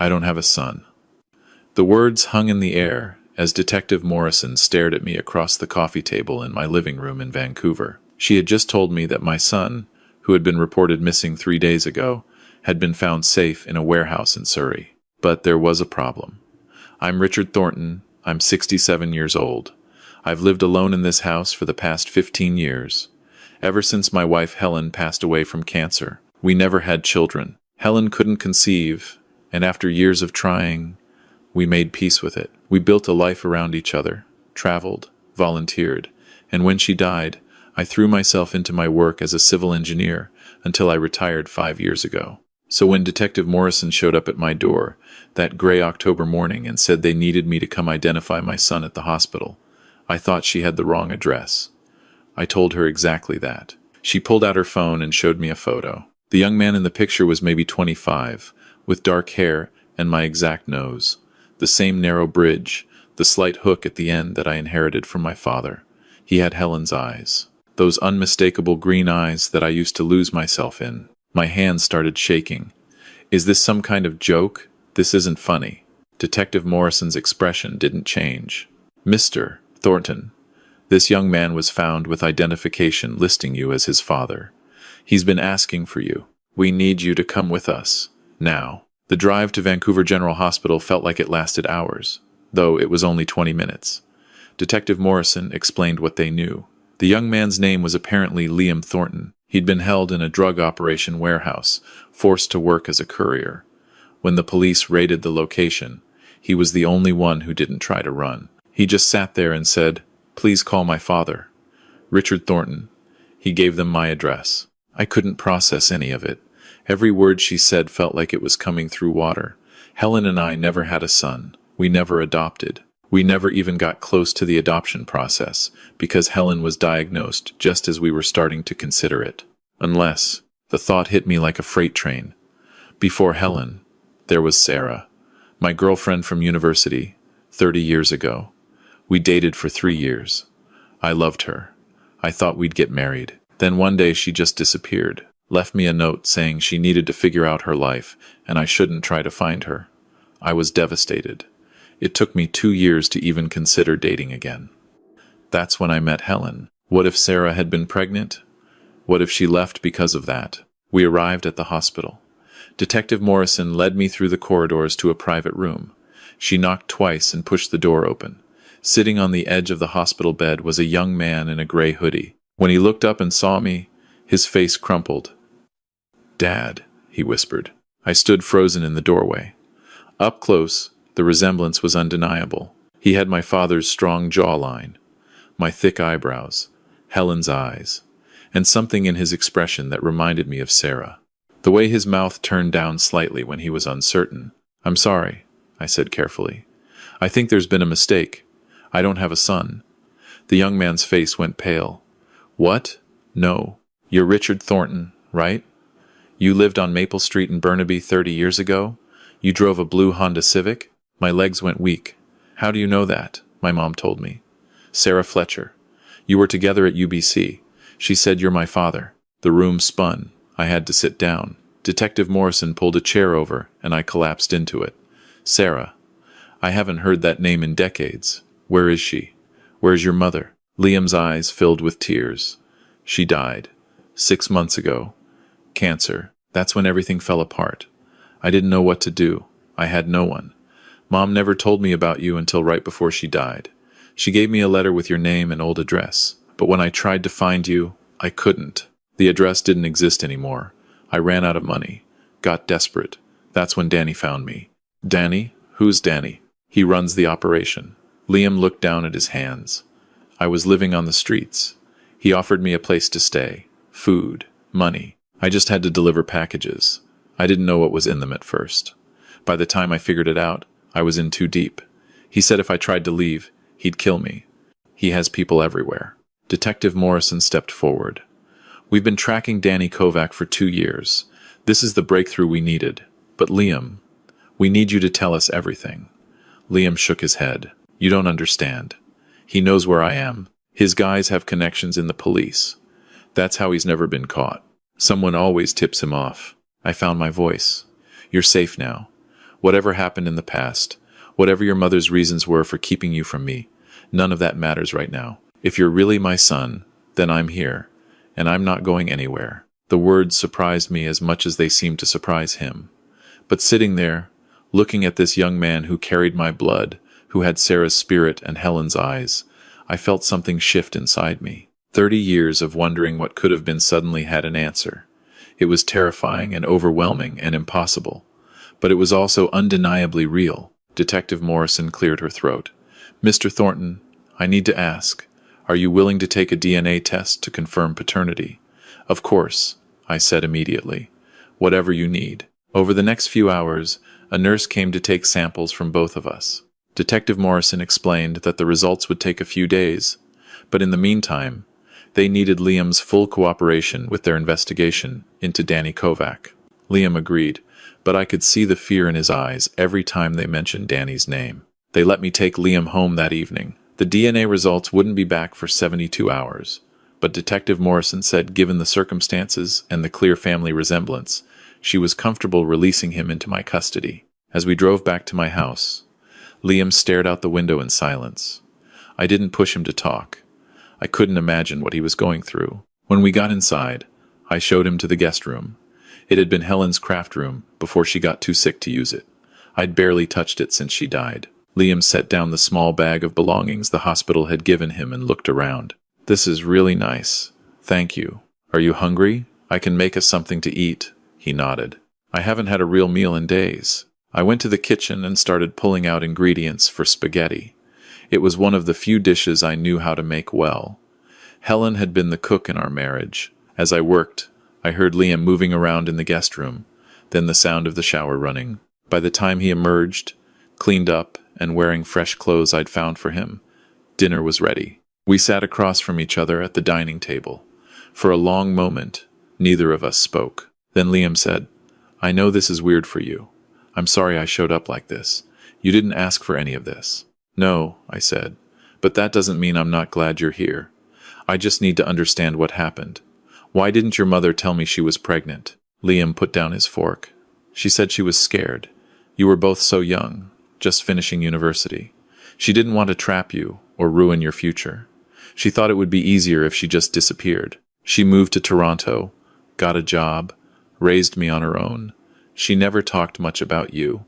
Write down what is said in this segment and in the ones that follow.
I don't have a son." The words hung in the air as Detective Morrison stared at me across the coffee table in my living room in Vancouver. She had just told me that my son, who had been reported missing 3 days ago, had been found safe in a warehouse in Surrey. But there was a problem. I'm Richard Thornton. I'm 67 years old. I've lived alone in this house for the past 15 years. Ever since my wife Helen passed away from cancer, we never had children. Helen couldn't conceive, and after years of trying, we made peace with it. We built a life around each other, traveled, volunteered, and when she died, I threw myself into my work as a civil engineer until I retired 5 years ago. So when Detective Morrison showed up at my door that gray October morning and said they needed me to come identify my son at the hospital, I thought she had the wrong address. I told her exactly that. She pulled out her phone and showed me a photo. The young man in the picture was maybe 25, with dark hair and my exact nose. The same narrow bridge, the slight hook at the end that I inherited from my father. He had Helen's eyes. Those unmistakable green eyes that I used to lose myself in. My hands started shaking. Is this some kind of joke? This isn't funny. Detective Morrison's expression didn't change. "Mr. Thornton, this young man was found with identification listing you as his father. He's been asking for you. We need you to come with us. Now." The drive to Vancouver General Hospital felt like it lasted hours, though it was only 20 minutes. Detective Morrison explained what they knew. The young man's name was apparently Liam Thornton. He'd been held in a drug operation warehouse, forced to work as a courier. When the police raided the location, he was the only one who didn't try to run. He just sat there and said, "Please call my father. Richard Thornton." He gave them my address. I couldn't process any of it. Every word she said felt like it was coming through water. Helen and I never had a son. We never adopted. We never even got close to the adoption process, because Helen was diagnosed just as we were starting to consider it. Unless, the thought hit me like a freight train. Before Helen, there was Sarah, my girlfriend from university, 30 years ago. We dated for 3 years. I loved her. I thought we'd get married. Then one day she just disappeared. Left me a note saying she needed to figure out her life and I shouldn't try to find her. I was devastated. It took me 2 years to even consider dating again. That's when I met Helen. What if Sarah had been pregnant? What if she left because of that? We arrived at the hospital. Detective Morrison led me through the corridors to a private room. She knocked twice and pushed the door open. Sitting on the edge of the hospital bed was a young man in a gray hoodie. When he looked up and saw me, his face crumpled. "Dad," he whispered. I stood frozen in the doorway. Up close, the resemblance was undeniable. He had my father's strong jawline, my thick eyebrows, Helen's eyes, and something in his expression that reminded me of Sarah. The way his mouth turned down slightly when he was uncertain. "I'm sorry," I said carefully. "I think there's been a mistake. I don't have a son." The young man's face went pale. "What? No. You're Richard Thornton, right? You lived on Maple Street in Burnaby 30 years ago? You drove a blue Honda Civic?" My legs went weak. "How do you know that?" my mom told me. "Sarah Fletcher. You were together at UBC. She said you're my father." The room spun. I had to sit down. Detective Morrison pulled a chair over, and I collapsed into it. "Sarah. I haven't heard that name in decades. Where is she? Where's your mother?" Liam's eyes filled with tears. "She died. 6 months ago. Cancer. That's when everything fell apart. I didn't know what to do. I had no one. Mom never told me about you until right before she died. She gave me a letter with your name and old address. But when I tried to find you, I couldn't. The address didn't exist anymore. I ran out of money. Got desperate. That's when Danny found me." "Danny? Who's Danny?" "He runs the operation." Liam looked down at his hands. "I was living on the streets. He offered me a place to stay. Food. Money. I just had to deliver packages. I didn't know what was in them at first. By the time I figured it out, I was in too deep. He said if I tried to leave, he'd kill me. He has people everywhere." Detective Morrison stepped forward. "We've been tracking Danny Kovac for 2 years. This is the breakthrough we needed. But Liam, we need you to tell us everything." Liam shook his head. "You don't understand. He knows where I am. His guys have connections in the police. That's how he's never been caught. Someone always tips him off." I found my voice. "You're safe now. Whatever happened in the past, whatever your mother's reasons were for keeping you from me, none of that matters right now. If you're really my son, then I'm here, and I'm not going anywhere." The words surprised me as much as they seemed to surprise him. But sitting there, looking at this young man who carried my blood, who had Sarah's spirit and Helen's eyes, I felt something shift inside me. 30 years of wondering what could have been suddenly had an answer. It was terrifying and overwhelming and impossible. But it was also undeniably real. Detective Morrison cleared her throat. "Mr. Thornton, I need to ask, are you willing to take a DNA test to confirm paternity?" "Of course," I said immediately. "Whatever you need." Over the next few hours, a nurse came to take samples from both of us. Detective Morrison explained that the results would take a few days, but in the meantime, they needed Liam's full cooperation with their investigation into Danny Kovac. Liam agreed, but I could see the fear in his eyes every time they mentioned Danny's name. They let me take Liam home that evening. The DNA results wouldn't be back for 72 hours, but Detective Morrison said given the circumstances and the clear family resemblance, she was comfortable releasing him into my custody. As we drove back to my house, Liam stared out the window in silence. I didn't push him to talk. I couldn't imagine what he was going through. When we got inside, I showed him to the guest room. It had been Helen's craft room before she got too sick to use it. I'd barely touched it since she died. Liam set down the small bag of belongings the hospital had given him and looked around. "This is really nice. Thank you. Are you hungry? I can make us something to eat." He nodded. "I haven't had a real meal in days." I went to the kitchen and started pulling out ingredients for spaghetti. It was one of the few dishes I knew how to make well. Helen had been the cook in our marriage. As I worked, I heard Liam moving around in the guest room, then the sound of the shower running. By the time he emerged, cleaned up, and wearing fresh clothes I'd found for him, dinner was ready. We sat across from each other at the dining table. For a long moment, neither of us spoke. Then Liam said, "I know this is weird for you. I'm sorry I showed up like this. You didn't ask for any of this." "No," I said, "but that doesn't mean I'm not glad you're here. I just need to understand what happened. Why didn't your mother tell me she was pregnant?" Liam put down his fork. "She said she was scared. You were both so young, just finishing university. She didn't want to trap you or ruin your future. She thought it would be easier if she just disappeared. She moved to Toronto, got a job, raised me on her own. She never talked much about you.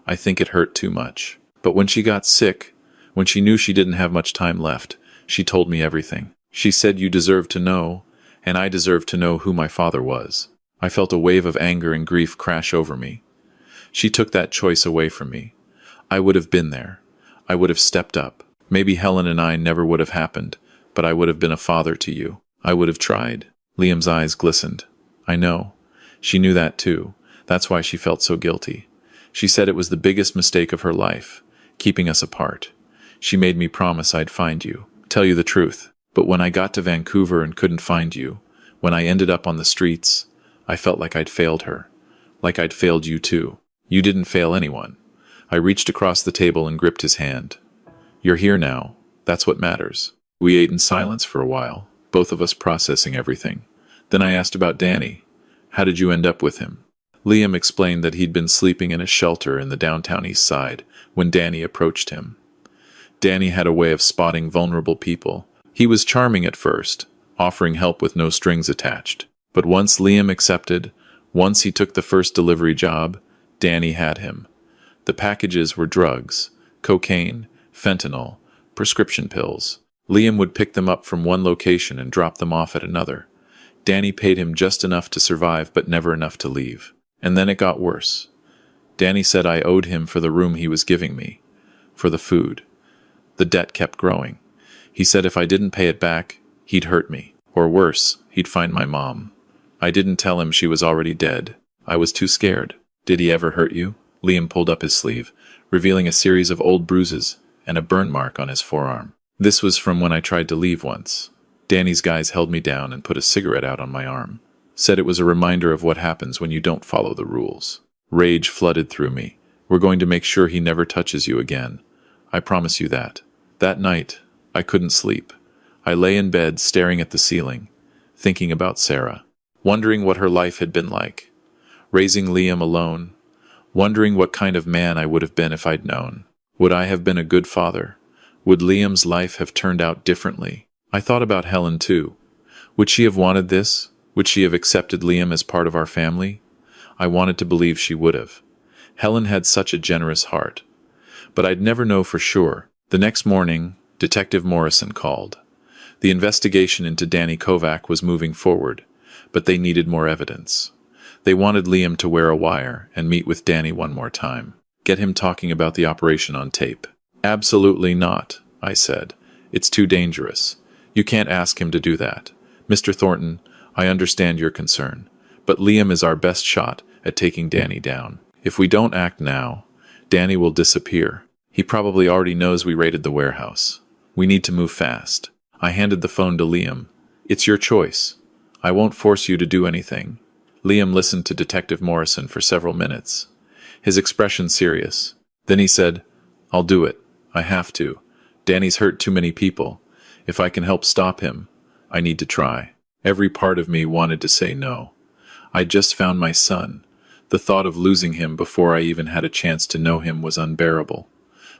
I think it hurt too much. But when she got sick, when she knew she didn't have much time left, she told me everything. She said you deserved to know, and I deserved to know who my father was." I felt a wave of anger and grief crash over me. She took that choice away from me. I would have been there. I would have stepped up. Maybe Helen and I never would have happened, but I would have been a father to you. I would have tried. Liam's eyes glistened. "I know. She knew that too. That's why she felt so guilty. She said it was the biggest mistake of her life, keeping us apart. She made me promise I'd find you, tell you the truth. But when I got to Vancouver and couldn't find you, when I ended up on the streets, I felt like I'd failed her. Like I'd failed you too. You didn't fail anyone." I reached across the table and gripped his hand. "You're here now. That's what matters." We ate in silence for a while, both of us processing everything. Then I asked about Danny. "How did you end up with him?" Liam explained that he'd been sleeping in a shelter in the downtown east side when Danny approached him. Danny had a way of spotting vulnerable people. He was charming at first, offering help with no strings attached. But once Liam accepted, once he took the first delivery job, Danny had him. The packages were drugs, cocaine, fentanyl, prescription pills. Liam would pick them up from one location and drop them off at another. Danny paid him just enough to survive but never enough to leave. And then it got worse. Danny said I owed him for the room he was giving me, for the food. The debt kept growing. He said if I didn't pay it back, he'd hurt me. Or worse, he'd find my mom. I didn't tell him she was already dead. I was too scared. "Did he ever hurt you?" Liam pulled up his sleeve, revealing a series of old bruises and a burn mark on his forearm. "This was from when I tried to leave once. Danny's guys held me down and put a cigarette out on my arm. Said it was a reminder of what happens when you don't follow the rules." Rage flooded through me. "We're going to make sure he never touches you again. I promise you that." That night, I couldn't sleep. I lay in bed staring at the ceiling, thinking about Sarah, wondering what her life had been like. Raising Liam alone, wondering what kind of man I would have been if I'd known. Would I have been a good father? Would Liam's life have turned out differently? I thought about Helen too. Would she have wanted this? Would she have accepted Liam as part of our family? I wanted to believe she would have. Helen had such a generous heart. But I'd never know for sure. The next morning, Detective Morrison called. The investigation into Danny Kovac was moving forward, but they needed more evidence. They wanted Liam to wear a wire and meet with Danny one more time. Get him talking about the operation on tape. Absolutely not, I said. It's too dangerous. You can't ask him to do that. Mr. Thornton, I understand your concern, but Liam is our best shot at taking Danny down. If we don't act now, Danny will disappear. He probably already knows we raided the warehouse. We need to move fast. I handed the phone to Liam. It's your choice. I won't force you to do anything. Liam listened to Detective Morrison for several minutes, his expression serious. Then he said, I'll do it. I have to. Danny's hurt too many people. If I can help stop him, I need to try. Every part of me wanted to say no. I just found my son. The thought of losing him before I even had a chance to know him was unbearable.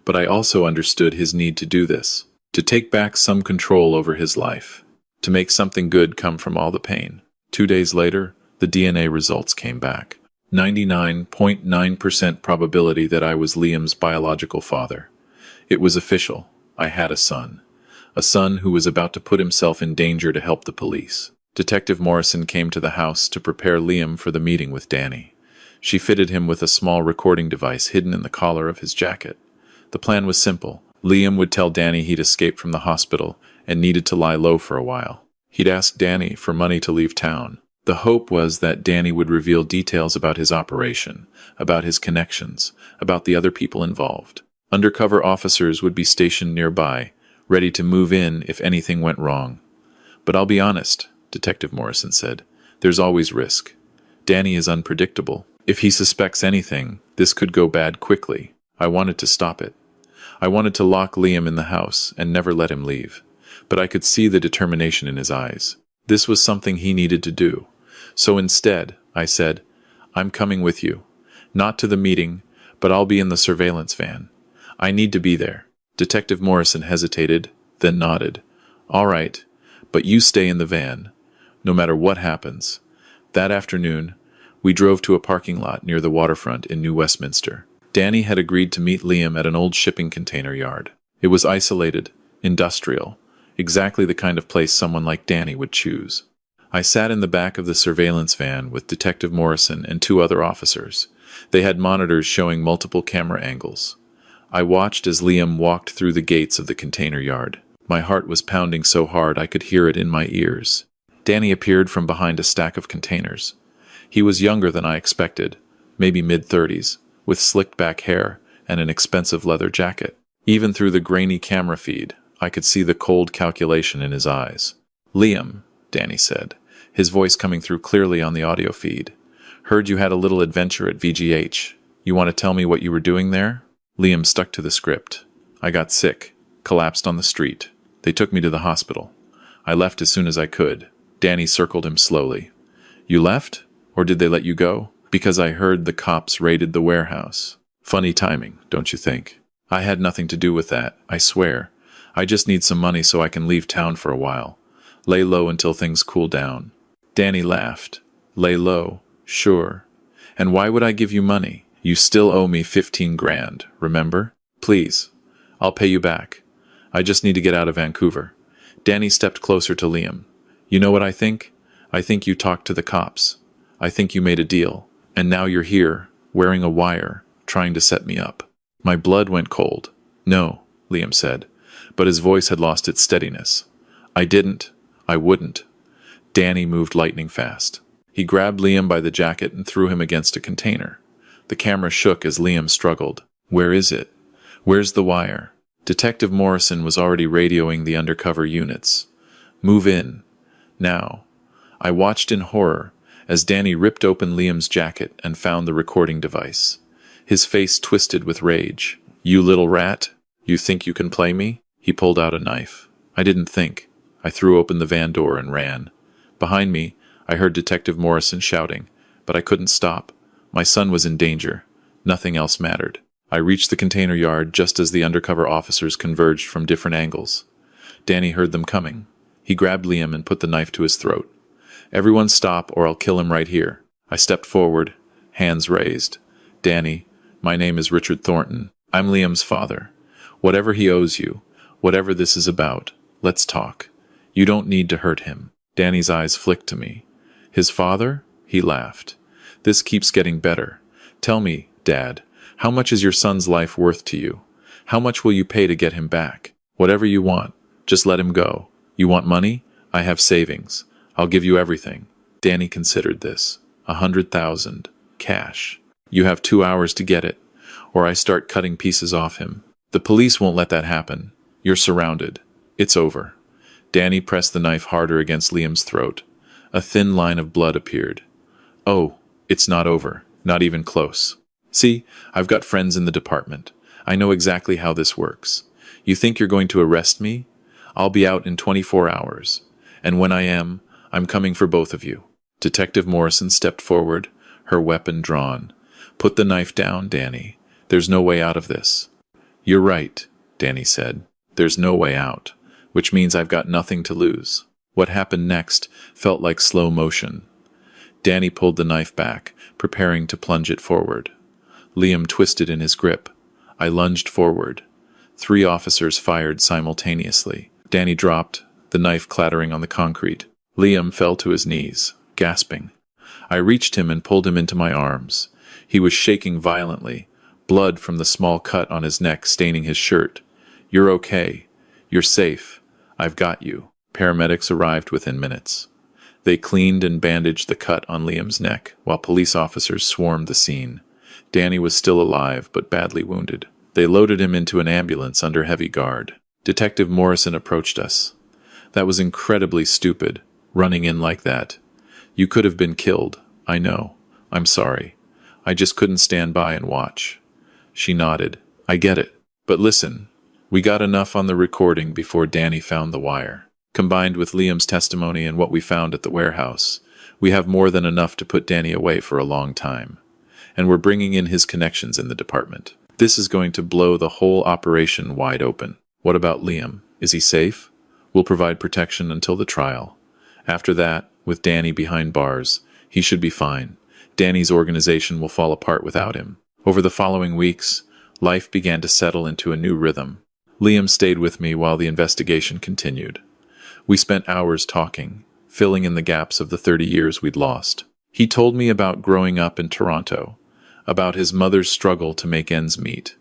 But I also understood his need to do this, to take back some control over his life, to make something good come from all the pain. 2 days later, the DNA results came back. 99.9% probability that I was Liam's biological father. It was official. I had a son. A son who was about to put himself in danger to help the police. Detective Morrison came to the house to prepare Liam for the meeting with Danny. She fitted him with a small recording device hidden in the collar of his jacket. The plan was simple. Liam would tell Danny he'd escaped from the hospital and needed to lie low for a while. He'd ask Danny for money to leave town. The hope was that Danny would reveal details about his operation, about his connections, about the other people involved. Undercover officers would be stationed nearby, ready to move in if anything went wrong. But I'll be honest, Detective Morrison said. There's always risk. Danny is unpredictable. If he suspects anything, this could go bad quickly. I wanted to stop it. I wanted to lock Liam in the house and never let him leave. But I could see the determination in his eyes. This was something he needed to do. So instead, I said, I'm coming with you. Not to the meeting, but I'll be in the surveillance van. I need to be there. Detective Morrison hesitated, then nodded. All right, but you stay in the van, no matter what happens. That afternoon, we drove to a parking lot near the waterfront in New Westminster. Danny had agreed to meet Liam at an old shipping container yard. It was isolated, industrial, exactly the kind of place someone like Danny would choose. I sat in the back of the surveillance van with Detective Morrison and 2 other officers. They had monitors showing multiple camera angles. I watched as Liam walked through the gates of the container yard. My heart was pounding so hard I could hear it in my ears. Danny appeared from behind a stack of containers. He was younger than I expected, maybe mid-30s, with slicked back hair and an expensive leather jacket. Even through the grainy camera feed, I could see the cold calculation in his eyes. Liam, Danny said, his voice coming through clearly on the audio feed. Heard you had a little adventure at VGH. You want to tell me what you were doing there? Liam stuck to the script. I got sick, collapsed on the street. They took me to the hospital. I left as soon as I could. Danny circled him slowly. You left? Or did they let you go? Because I heard the cops raided the warehouse. Funny timing, don't you think? I had nothing to do with that, I swear. I just need some money so I can leave town for a while. Lay low until things cool down. Danny laughed. Lay low, sure. And why would I give you money? You still owe me 15 grand, remember? Please, I'll pay you back. I just need to get out of Vancouver. Danny stepped closer to Liam. You know what I think? I think you talked to the cops. I think you made a deal. And now you're here, wearing a wire, trying to set me up. My blood went cold. No, Liam said, but his voice had lost its steadiness. I didn't. I wouldn't. Danny moved lightning fast. He grabbed Liam by the jacket and threw him against a container. The camera shook as Liam struggled. Where is it? Where's the wire? Detective Morrison was already radioing the undercover units. Move in. Now. I watched in horror as Danny ripped open Liam's jacket and found the recording device. His face twisted with rage. You little rat? You think you can play me? He pulled out a knife. I didn't think. I threw open the van door and ran. Behind me, I heard Detective Morrison shouting, but I couldn't stop. My son was in danger. Nothing else mattered. I reached the container yard just as the undercover officers converged from different angles. Danny heard them coming. He grabbed Liam and put the knife to his throat. "Everyone stop or I'll kill him right here." I stepped forward, hands raised. "Danny, my name is Richard Thornton. I'm Liam's father. Whatever he owes you, whatever this is about, let's talk. You don't need to hurt him." Danny's eyes flicked to me. "His father?" He laughed. "This keeps getting better. Tell me, Dad, how much is your son's life worth to you? How much will you pay to get him back? Whatever you want. Just let him go. You want money? I have savings. I'll give you everything." Danny considered this. 100,000. Cash. "You have 2 hours to get it, or I start cutting pieces off him. The police won't let that happen. You're surrounded. It's over." Danny pressed the knife harder against Liam's throat. A thin line of blood appeared. "Oh, it's not over. Not even close. See, I've got friends in the department. I know exactly how this works. You think you're going to arrest me? I'll be out in 24 hours. And when I am, I'm coming for both of you." Detective Morrison stepped forward, her weapon drawn. "Put the knife down, Danny. There's no way out of this." "You're right," Danny said. "There's no way out, which means I've got nothing to lose." What happened next felt like slow motion. Danny pulled the knife back, preparing to plunge it forward. Liam twisted in his grip. I lunged forward. 3 officers fired simultaneously. Danny dropped, the knife clattering on the concrete. Liam fell to his knees, gasping. I reached him and pulled him into my arms. He was shaking violently, blood from the small cut on his neck staining his shirt. "You're okay. You're safe. I've got you." Paramedics arrived within minutes. They cleaned and bandaged the cut on Liam's neck, while police officers swarmed the scene. Danny was still alive, but badly wounded. They loaded him into an ambulance under heavy guard. Detective Morrison approached us. "That was incredibly stupid, running in like that. You could have been killed. I know. I'm sorry. I just couldn't stand by and watch." She nodded. "I get it. But listen, we got enough on the recording before Danny found the wire. Combined with Liam's testimony and what we found at the warehouse, we have more than enough to put Danny away for a long time. And we're bringing in his connections in the department. This is going to blow the whole operation wide open." "What about Liam? Is he safe?" "We'll provide protection until the trial. After that, with Danny behind bars, he should be fine. Danny's organization will fall apart without him." Over the following weeks, life began to settle into a new rhythm. Liam stayed with me while the investigation continued. We spent hours talking, filling in the gaps of the 30 years we'd lost. He told me about growing up in Toronto, about his mother's struggle to make ends meet,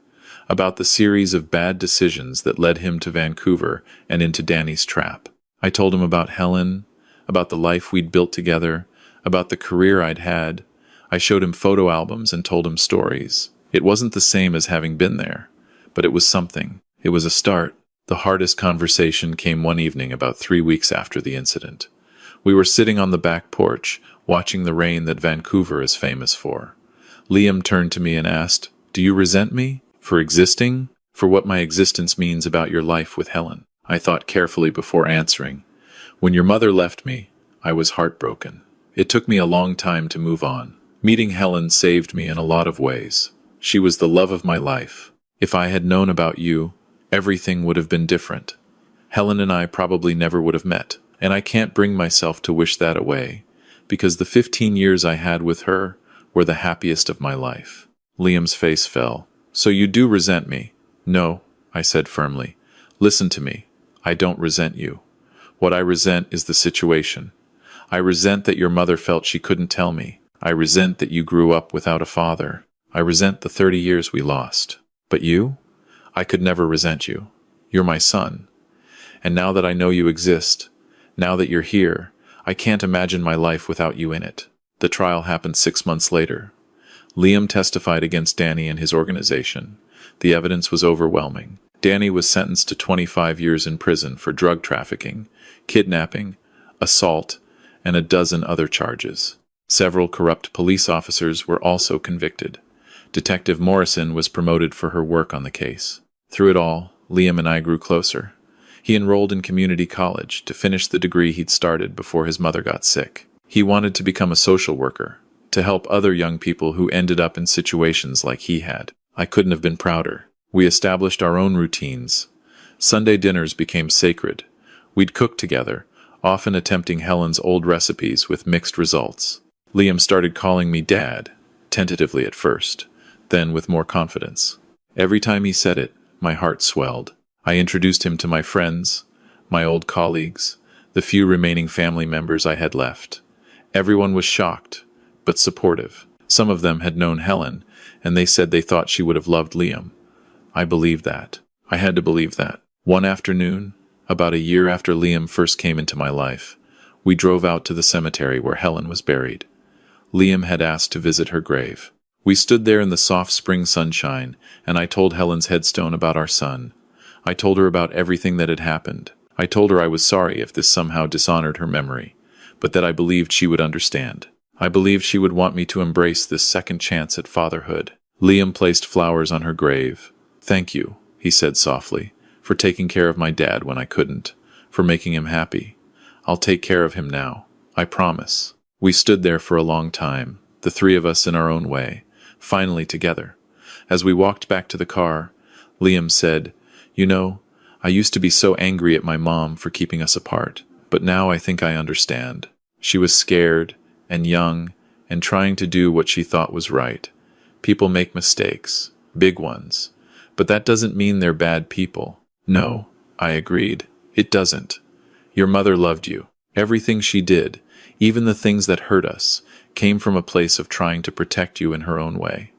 about the series of bad decisions that led him to Vancouver and into Danny's trap. I told him about Helen, about the life we'd built together, about the career I'd had. I showed him photo albums and told him stories. It wasn't the same as having been there, but it was something. It was a start. The hardest conversation came one evening about 3 weeks after the incident. We were sitting on the back porch, watching the rain that Vancouver is famous for. Liam turned to me and asked, "Do you resent me? For existing? For what my existence means about your life with Helen?" I thought carefully before answering. "When your mother left me, I was heartbroken. It took me a long time to move on. Meeting Helen saved me in a lot of ways. She was the love of my life. If I had known about you, everything would have been different. Helen and I probably never would have met, and I can't bring myself to wish that away, because the 15 years I had with her were the happiest of my life." Liam's face fell. "So you do resent me?" "No," I said firmly. "Listen to me. I don't resent you. What I resent is the situation. I resent that your mother felt she couldn't tell me. I resent that you grew up without a father. I resent the 30 years we lost. But you? I could never resent you. You're my son. And now that I know you exist, now that you're here, I can't imagine my life without you in it." The trial happened 6 months later. Liam testified against Danny and his organization. The evidence was overwhelming. Danny was sentenced to 25 years in prison for drug trafficking, kidnapping, assault, and a dozen other charges. Several corrupt police officers were also convicted. Detective Morrison was promoted for her work on the case. Through it all, Liam and I grew closer. He enrolled in community college to finish the degree he'd started before his mother got sick. He wanted to become a social worker, to help other young people who ended up in situations like he had. I couldn't have been prouder. We established our own routines. Sunday dinners became sacred. We'd cook together, often attempting Helen's old recipes with mixed results. Liam started calling me Dad, tentatively at first, then with more confidence. Every time he said it, my heart swelled. I introduced him to my friends, my old colleagues, the few remaining family members I had left. Everyone was shocked, but supportive. Some of them had known Helen, and they said they thought she would have loved Liam. I believed that. I had to believe that. One afternoon, about a year after Liam first came into my life, we drove out to the cemetery where Helen was buried. Liam had asked to visit her grave. We stood there in the soft spring sunshine, and I told Helen's headstone about our son. I told her about everything that had happened. I told her I was sorry if this somehow dishonored her memory, but that I believed she would understand. I believed she would want me to embrace this second chance at fatherhood. Liam placed flowers on her grave. "Thank you," he said softly, "for taking care of my dad when I couldn't, for making him happy. I'll take care of him now. I promise." We stood there for a long time, the three of us in our own way, finally together. As we walked back to the car, Liam said, "You know, I used to be so angry at my mom for keeping us apart, but now I think I understand. She was scared and young and trying to do what she thought was right. People make mistakes, big ones, but that doesn't mean they're bad people." "No," I agreed. "It doesn't. Your mother loved you. Everything she did, even the things that hurt us, came from a place of trying to protect you in her own way.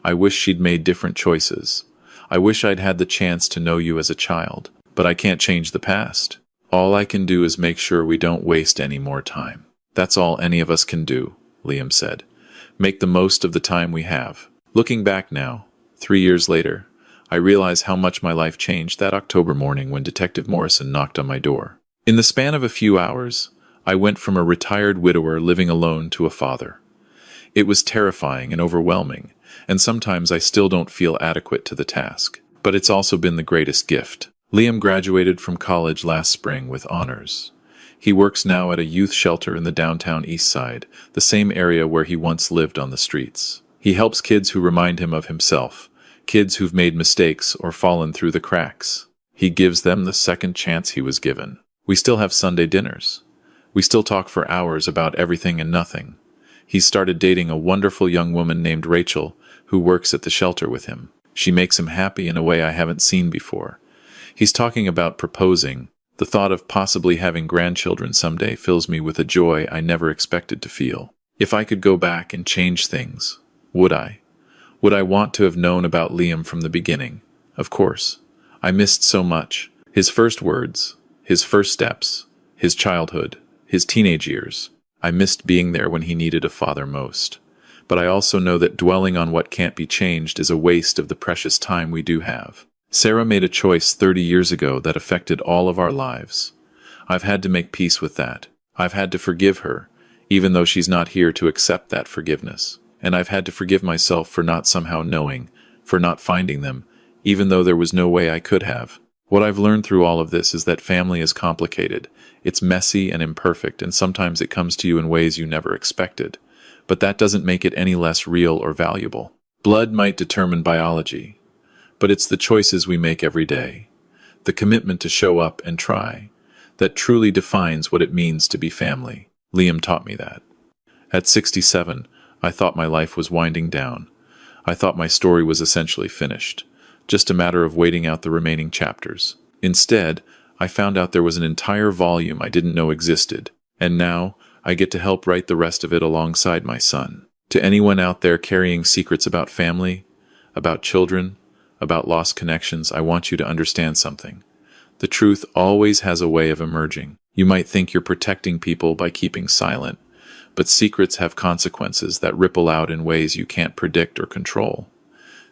I wish she'd made different choices. I wish I'd had the chance to know you as a child, but I can't change the past. All I can do is make sure we don't waste any more time." "That's all any of us can do," Liam said. "Make the most of the time we have." Looking back now, 3 years later, I realize how much my life changed that October morning when Detective Morrison knocked on my door. In the span of a few hours, I went from a retired widower living alone to a father. It was terrifying and overwhelming, and sometimes I still don't feel adequate to the task. But it's also been the greatest gift. Liam graduated from college last spring with honors. He works now at a youth shelter in the downtown East Side, the same area where he once lived on the streets. He helps kids who remind him of himself, kids who've made mistakes or fallen through the cracks. He gives them the second chance he was given. We still have Sunday dinners. We still talk for hours about everything and nothing. He's started dating a wonderful young woman named Rachel, who works at the shelter with him. She makes him happy in a way I haven't seen before. He's talking about proposing. The thought of possibly having grandchildren someday fills me with a joy I never expected to feel. If I could go back and change things, would I? Would I want to have known about Liam from the beginning? Of course. I missed so much. His first words, his first steps, his childhood, his teenage years. I missed being there when he needed a father most. But I also know that dwelling on what can't be changed is a waste of the precious time we do have. Sarah made a choice 30 years ago that affected all of our lives. I've had to make peace with that. I've had to forgive her, even though she's not here to accept that forgiveness. And I've had to forgive myself for not somehow knowing, for not finding them, even though there was no way I could have. What I've learned through all of this is that family is complicated. It's messy and imperfect, and sometimes it comes to you in ways you never expected. But that doesn't make it any less real or valuable. Blood might determine biology, but it's the choices we make every day, the commitment to show up and try, that truly defines what it means to be family. Liam taught me that. At 67, I thought my life was winding down. I thought my story was essentially finished, just a matter of waiting out the remaining chapters. Instead, I found out there was an entire volume I didn't know existed, and now I get to help write the rest of it alongside my son. To anyone out there carrying secrets about family, about children, about lost connections, I want you to understand something. The truth always has a way of emerging. You might think you're protecting people by keeping silent, but secrets have consequences that ripple out in ways you can't predict or control.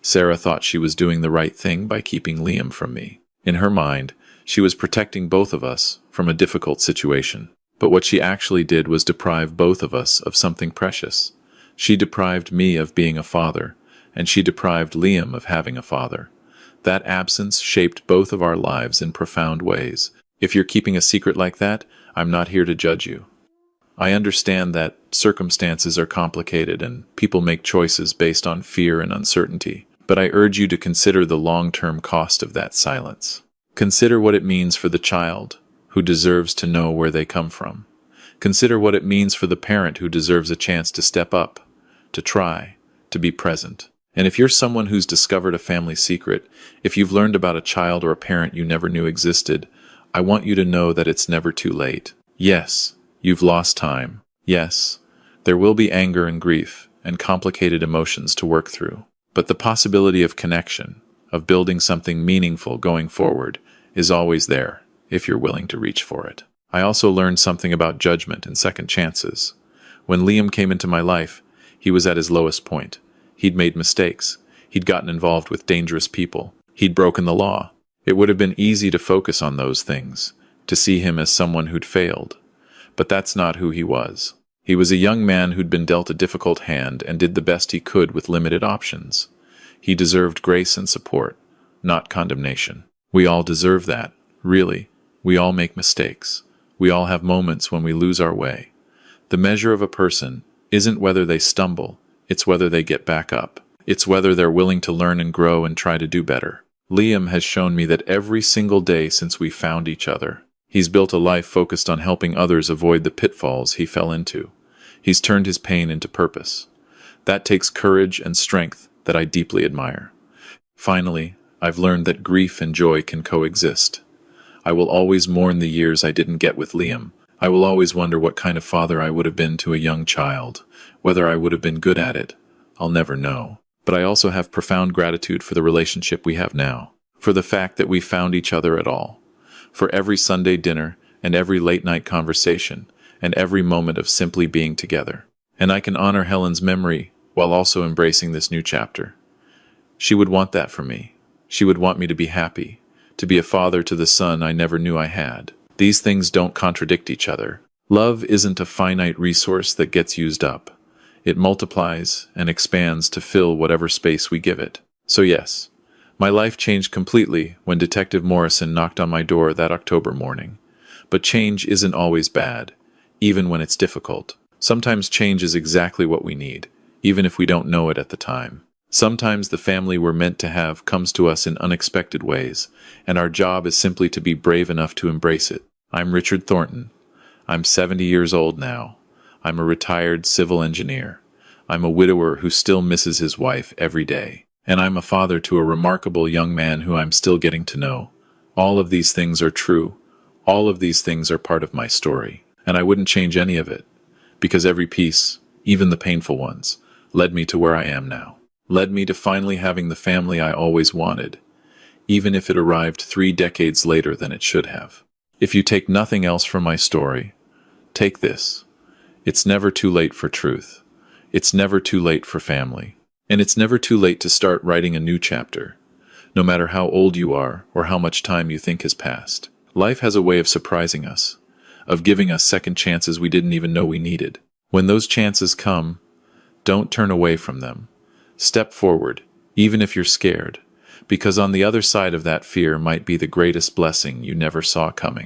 Sarah thought she was doing the right thing by keeping Liam from me. In her mind, she was protecting both of us from a difficult situation. But what she actually did was deprive both of us of something precious. She deprived me of being a father, and she deprived Liam of having a father. That absence shaped both of our lives in profound ways. If you're keeping a secret like that, I'm not here to judge you. I understand that circumstances are complicated and people make choices based on fear and uncertainty, but I urge you to consider the long-term cost of that silence. Consider what it means for the child, who deserves to know where they come from. Consider what it means for the parent who deserves a chance to step up, to try, to be present. And if you're someone who's discovered a family secret, if you've learned about a child or a parent you never knew existed, I want you to know that it's never too late. Yes, you've lost time. Yes, there will be anger and grief and complicated emotions to work through. But the possibility of connection, of building something meaningful going forward, is always there, if you're willing to reach for it. I also learned something about judgment and second chances. When Liam came into my life, he was at his lowest point. He'd made mistakes. He'd gotten involved with dangerous people. He'd broken the law. It would have been easy to focus on those things, to see him as someone who'd failed. But that's not who he was. He was a young man who'd been dealt a difficult hand and did the best he could with limited options. He deserved grace and support, not condemnation. We all deserve that, really. We all make mistakes. We all have moments when we lose our way. The measure of a person isn't whether they stumble, it's whether they get back up. It's whether they're willing to learn and grow and try to do better. Liam has shown me that every single day since we found each other, he's built a life focused on helping others avoid the pitfalls he fell into. He's turned his pain into purpose. That takes courage and strength that I deeply admire. Finally, I've learned that grief and joy can coexist. I will always mourn the years I didn't get with Liam. I will always wonder what kind of father I would have been to a young child. Whether I would have been good at it, I'll never know. But I also have profound gratitude for the relationship we have now, for the fact that we found each other at all, for every Sunday dinner and every late-night conversation and every moment of simply being together. And I can honor Helen's memory while also embracing this new chapter. She would want that for me. She would want me to be happy, to be a father to the son I never knew I had. These things don't contradict each other. Love isn't a finite resource that gets used up. It multiplies and expands to fill whatever space we give it. So yes, my life changed completely when Detective Morrison knocked on my door that October morning. But change isn't always bad, even when it's difficult. Sometimes change is exactly what we need, even if we don't know it at the time. Sometimes the family we're meant to have comes to us in unexpected ways, and our job is simply to be brave enough to embrace it. I'm Richard Thornton. I'm 70 years old now. I'm a retired civil engineer. I'm a widower who still misses his wife every day. And I'm a father to a remarkable young man who I'm still getting to know. All of these things are true. All of these things are part of my story. And I wouldn't change any of it, because every piece, even the painful ones, led me to where I am now. Led me to finally having the family I always wanted, even if it arrived 3 decades later than it should have. If you take nothing else from my story, take this. It's never too late for truth. It's never too late for family. And it's never too late to start writing a new chapter, no matter how old you are or how much time you think has passed. Life has a way of surprising us, of giving us second chances we didn't even know we needed. When those chances come, don't turn away from them. Step forward, even if you're scared, because on the other side of that fear might be the greatest blessing you never saw coming.